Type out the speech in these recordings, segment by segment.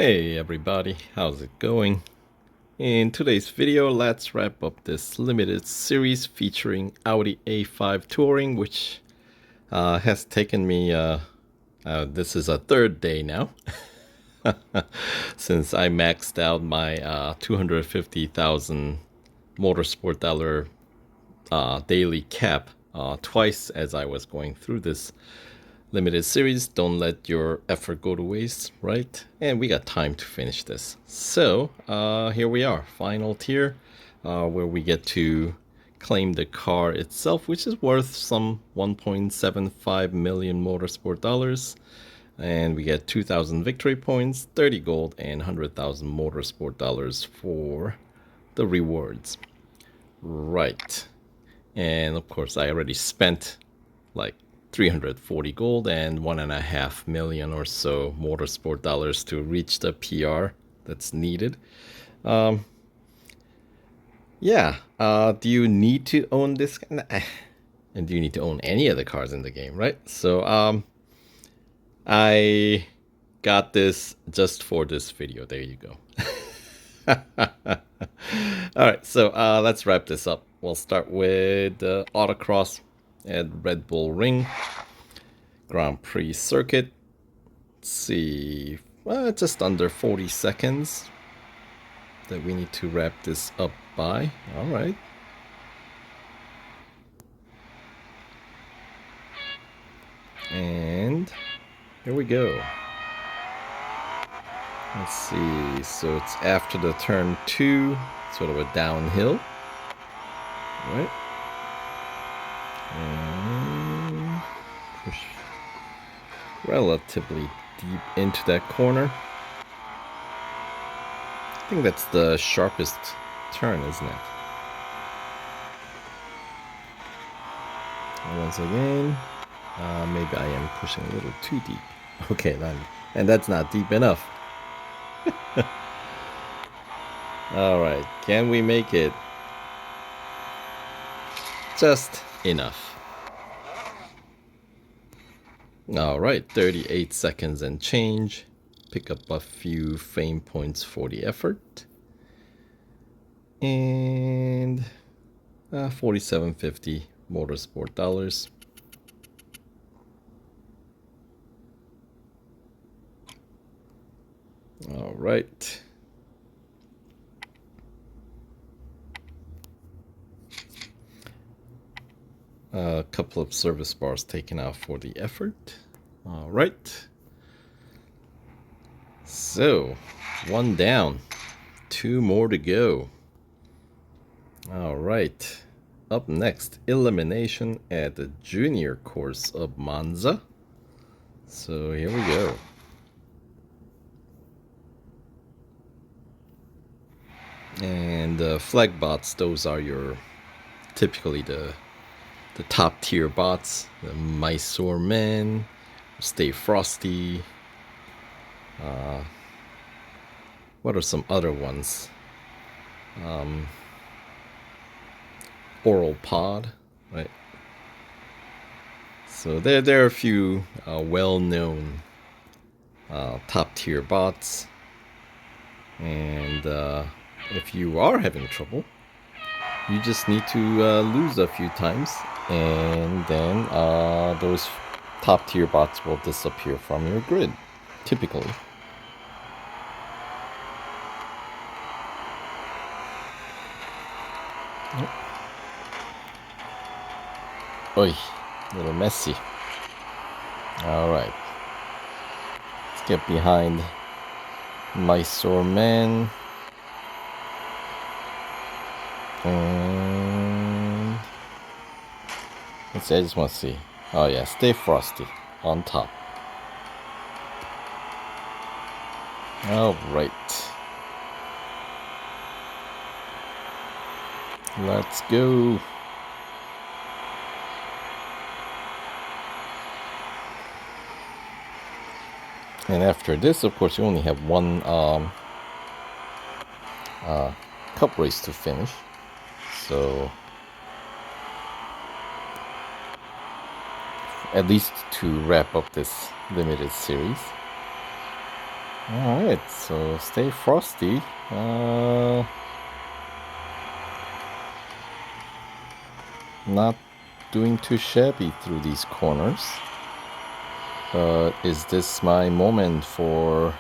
Hey everybody, how's it going? In today's video, let's wrap up this limited series featuring Audi A5 Touring, which has taken me, this is a third day now, since I maxed out my 250,000 Motorsport dollar daily cap twice as I was going through this limited series. Don't let your effort go to waste, right? And we got time to finish this. So here we are, final tier, where we get to claim the car itself, which is worth some 1.75 million Motorsport dollars. And we get 2,000 victory points, 30 gold, and 100,000 Motorsport dollars for the rewards. Right. And of course, I already spent like 340 gold and 1.5 million or so Motorsport dollars to reach the PR that's needed. Yeah. Do you need to own this? And do you need to own any of the cars in the game, right? So I got this just for this video. There you go. All right, so let's wrap this up. We'll start with the autocross at Red Bull Ring Grand Prix circuit. Let's see, just under 40 seconds that we need to wrap this up by. All right. And here we go. Let's see, so it's after the turn 2, sort of a downhill, right? And push relatively deep into that corner. I think that's the sharpest turn, isn't it? And once again, maybe I am pushing a little too deep. Okay, then, and that's not deep enough. All right, can we make it? Just enough. All right, 38 seconds and change. Pick up a few fame points for the effort. And 47.50 Motorsport dollars. All right. A couple of service bars taken out for the effort. All right. So, one down, 2 more to go. All right. Up next, elimination at the junior course of Monza. So here we go. And flag bots, those are your typically the top tier bots. The Maestro Men, Stay Frosty. What are some other ones? Oral Pod, right? So there are a few well-known top tier bots, and if you are having trouble, you just need to lose a few times, and then those top tier bots will disappear from your grid, typically. Oi, a little messy. All right, let's get behind Maestro Man. And let's see, I just want to see. Oh yeah, Stay Frosty on top. All right, let's go. And after this, of course, you only have one cup race to finish. So at least to wrap up this limited series. Alright, so stay frosty. Not doing too shabby through these corners. But is this my moment for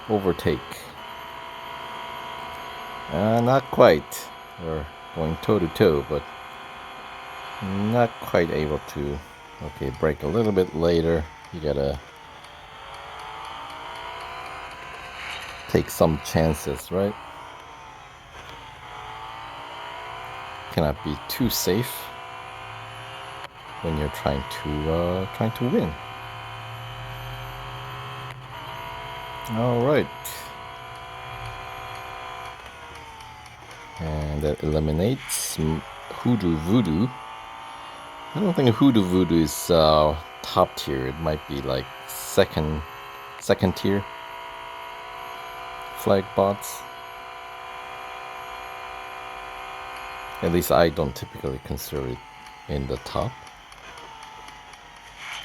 overtake? Not quite. We're going toe to toe, but not quite able to. Okay, brake a little bit later. You gotta take some chances, right? Cannot be too safe when you're trying to win. All right, and that eliminates Hoodoo Voodoo. I don't think Hoodoo Voodoo is top tier. It might be like second tier flag bots. At least I don't typically consider it in the top.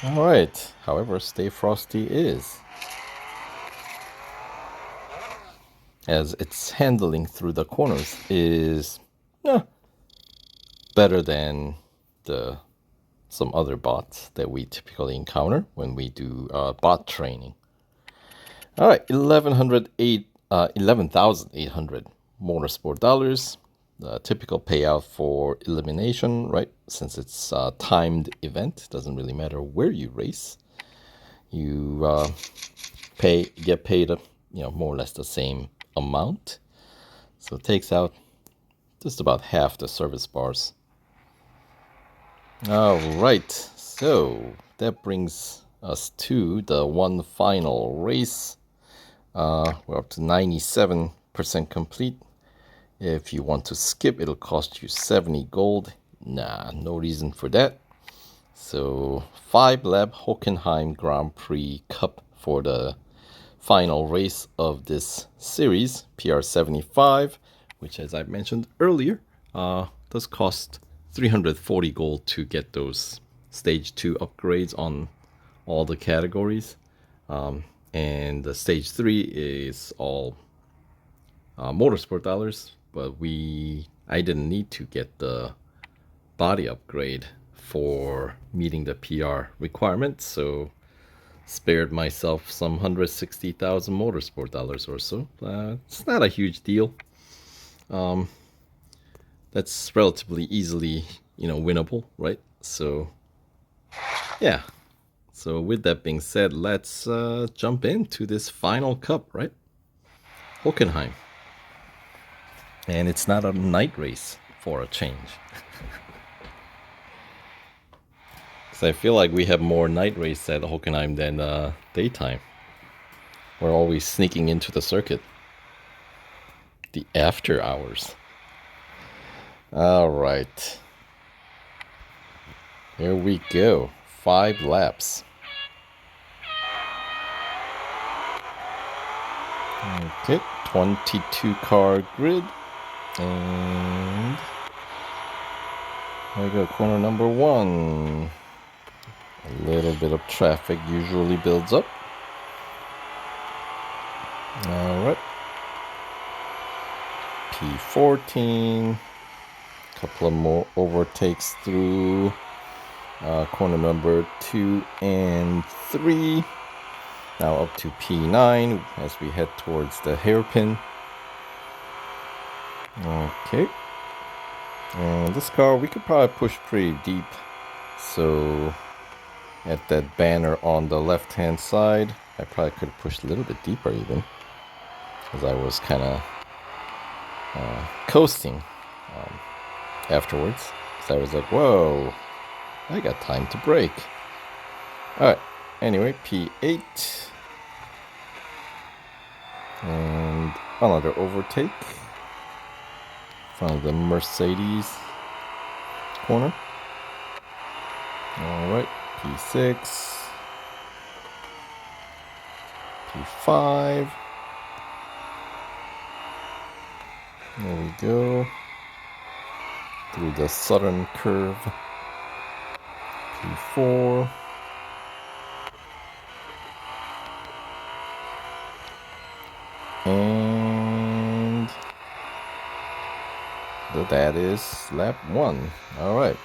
Alright, however, Stay Frosty is, as its handling through the corners is better than some other bots that we typically encounter when we do bot training. Alright, 11,800 Motorsport dollars. The typical payout for elimination, right? Since it's a timed event, doesn't really matter where you race. You get paid, more or less the same amount. So it takes out just about half the service bars. All right, so that brings us to the one final race. We're up to 97% complete. If you want to skip, it'll cost you 70 gold. Nah, no reason for that. So 5-lap Hockenheim Grand Prix Cup for the final race of this series, PR75, which, as I mentioned earlier, does cost 340 gold to get those stage 2 upgrades on all the categories. And the stage 3 is all motorsport dollars, but I didn't need to get the body upgrade for meeting the PR requirement, so spared myself some 160,000 motorsport dollars or so. It's not a huge deal. That's relatively easily, winnable, right? So, yeah. So with that being said, let's jump into this final cup, right? Hockenheim. And it's not a night race for a change. Because I feel like we have more night race at Hockenheim than daytime. We're always sneaking into the circuit. The after hours. All right. Here we go. 5 laps. Okay, 22 car grid. And there we go, corner number 1. A little bit of traffic usually builds up. Alright. P14. Couple of more overtakes through corner number 2 and 3. Now up to P9 as we head towards the hairpin. Okay. And this car we could probably push pretty deep. So at that banner on the left hand side, I probably could have pushed a little bit deeper even, as I was kind of coasting afterwards. So I was like, whoa, I got time to brake. Alright, anyway, P8. And another overtake from the Mercedes corner. Alright, P6. P5. There we go. Through the southern curve. P4. And that is lap 1. All right.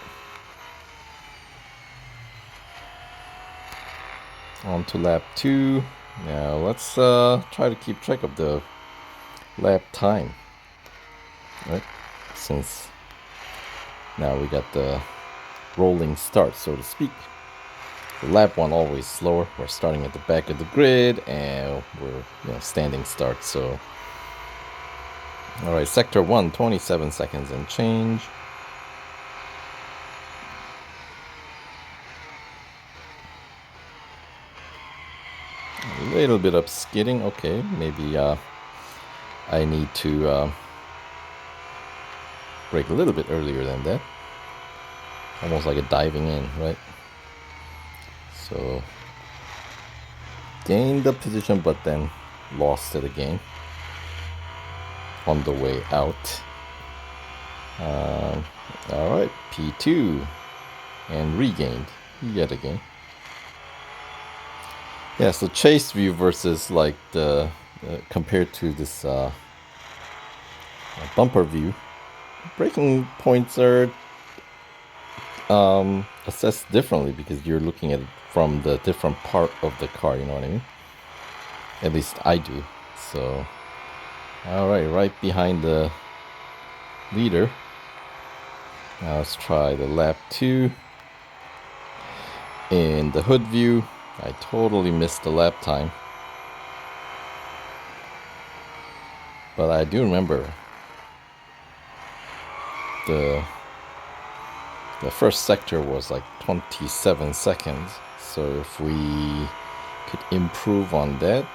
On to lap 2. Now let's try to keep track of the lap time. Right? Since now we got the rolling start, so to speak. The lap 1 always slower. We're starting at the back of the grid and we're standing start. So all right, sector 1, 27 seconds and change. A little bit of skidding. Okay, maybe I need to brake a little bit earlier than that. Almost like a diving in, right? So gained the position, but then lost it again on the way out. All right, P2 and regained yet again. Yeah, so chase view versus like the compared to this bumper view, braking points are assessed differently because you're looking at it from the different part of the car, you know what I mean? At least I do. So, all right behind the leader. Now let's try the lap 2. In the hood view, I totally missed the lap time. But I do remember the first sector was like 27 seconds. So if we could improve on that,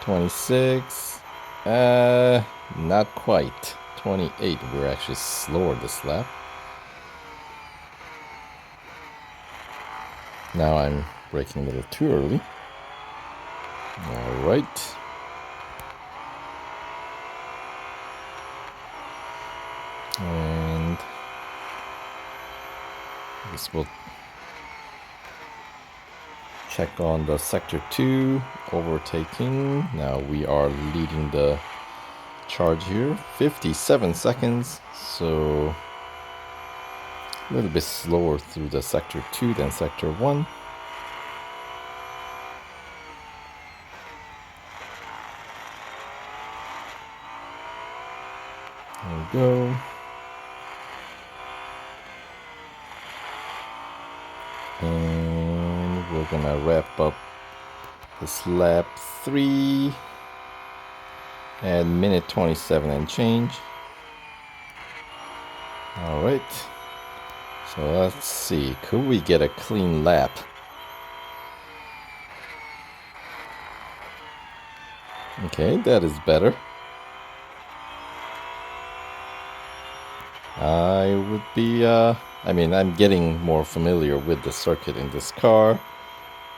26, not quite. 28, we're actually slower this lap. Now I'm braking a little too early. All right. And this will check on the sector 2 overtaking. Now we are leading the charge here, 57 seconds. So a little bit slower through the sector 2 than sector 1. There we go. And we're gonna wrap up this lap 3 at minute 27 and change. All right. So let's see, could we get a clean lap? Okay, that is better. I would be, I'm getting more familiar with the circuit in this car,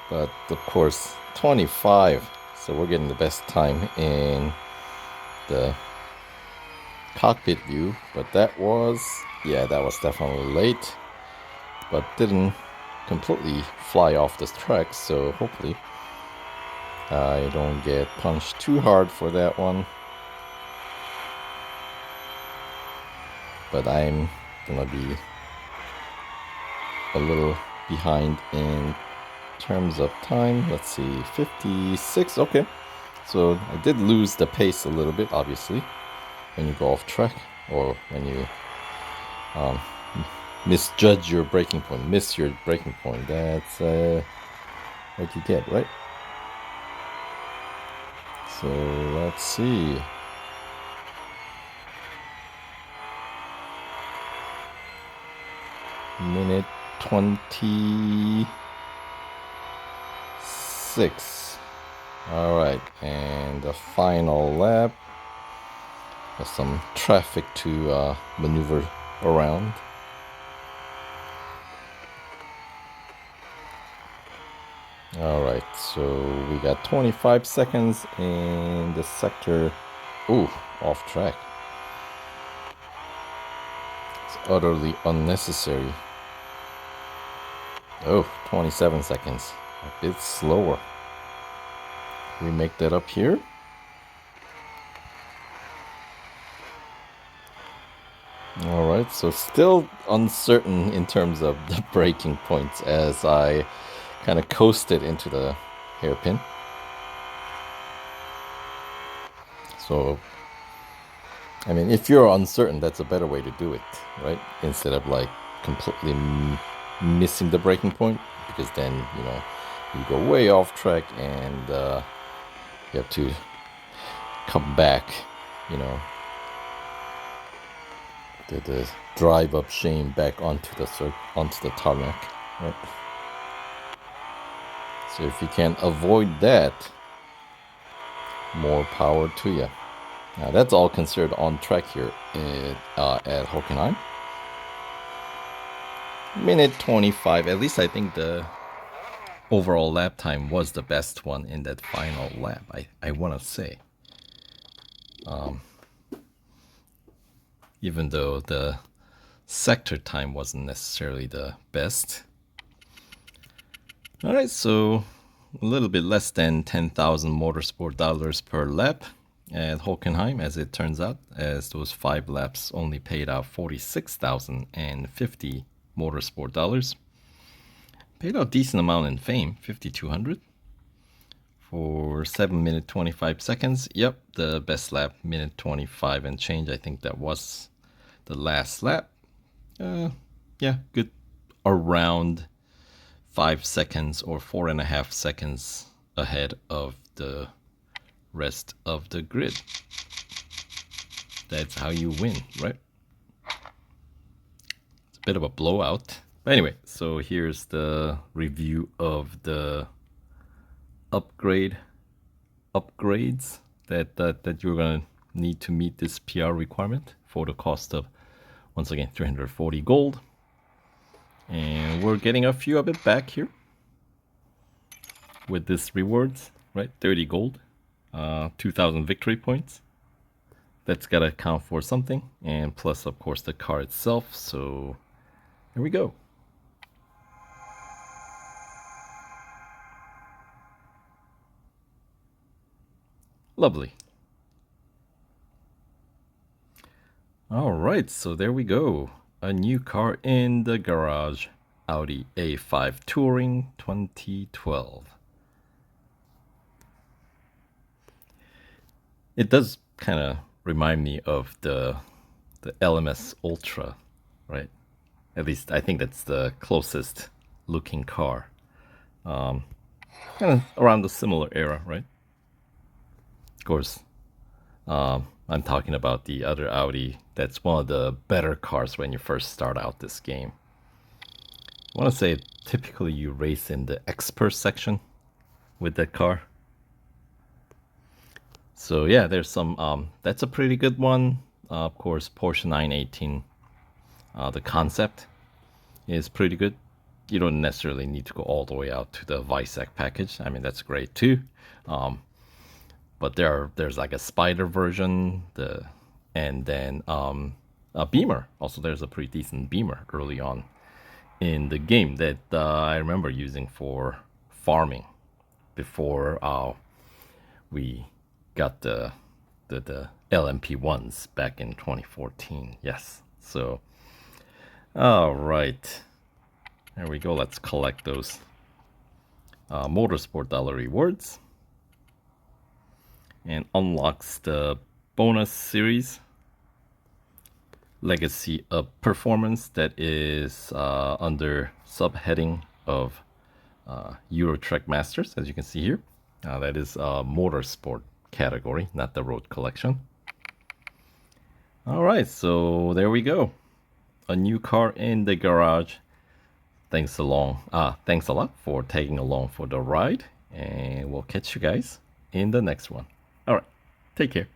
but of course, 25, so we're getting the best time in the cockpit view, but that was definitely late, but didn't completely fly off the track, so hopefully I don't get punched too hard for that one. But I'm gonna be a little behind in terms of time. Let's see, 56, okay. So I did lose the pace a little bit, obviously, when you go off track, or when you misjudge your braking point, miss your braking point. That's what you get, right? So let's see. Minute 26. All right, and the final lap. There's some traffic to maneuver around. All right, so we got 25 seconds in the sector. Ooh, off track. It's utterly unnecessary. Oh, 27 seconds. A bit slower. Can we make that up here? All right, so still uncertain in terms of the braking points as I kind of coasted into the hairpin. So, I mean, if you're uncertain, that's a better way to do it, right? Instead of like completely missing the braking point, because then, you go way off track and you have to come back, you know, the drive up shame back onto the tarmac, right? So if you can avoid that, more power to you. Now that's all considered on track here at Hockenheim. Minute 25. At least I think the overall lap time was the best one in that final lap. I want to say. Even though the sector time wasn't necessarily the best. All right, so a little bit less than 10,000 motorsport dollars per lap at Hockenheim, as it turns out, as those 5 laps only paid out 46,050 motorsport dollars. Paid out a decent amount in fame, 5,200 for 7 minute 25 seconds. Yep, the best lap, minute 25 and change. I think that was the last lap. Yeah, good. Around 5 seconds or 4.5 seconds ahead of the rest of the grid. That's how you win, right? It's a bit of a blowout. But anyway, so here's the review of the upgrades that you're gonna need to meet this PR requirement for the cost of, once again, 340 gold. And we're getting a few of it back here with this rewards, right? 30 gold, 2,000 victory points. That's gotta count for something, and plus, of course, the car itself. So here we go. Lovely. All right, so there we go. A new car in the garage. Audi A5 Touring 2012. It does kind of remind me of the LMS Ultra, right? At least I think that's the closest looking car. Kind of around the similar era, right? Of course, I'm talking about the other Audi. That's one of the better cars when you first start out this game. I want to say typically you race in the expert section with that car. So yeah, there's some, that's a pretty good one. Of course, Porsche 918, the concept is pretty good. You don't necessarily need to go all the way out to the Weissach package. I mean, that's great too. But there's like a Spider version, and then a Beamer. Also, there's a pretty decent Beamer early on in the game that I remember using for farming before we got the LMP ones back in 2014. Yes. So, all right, there we go. Let's collect those Motorsport dollar rewards, and unlocks the bonus series Legacy of Performance that is under subheading of Eurotrack Masters, as you can see here. That is Motorsport category, not the road collection. All right, so there we go. A new car in the garage. Thanks a lot for tagging along for the ride, and we'll catch you guys in the next one. All right, take care.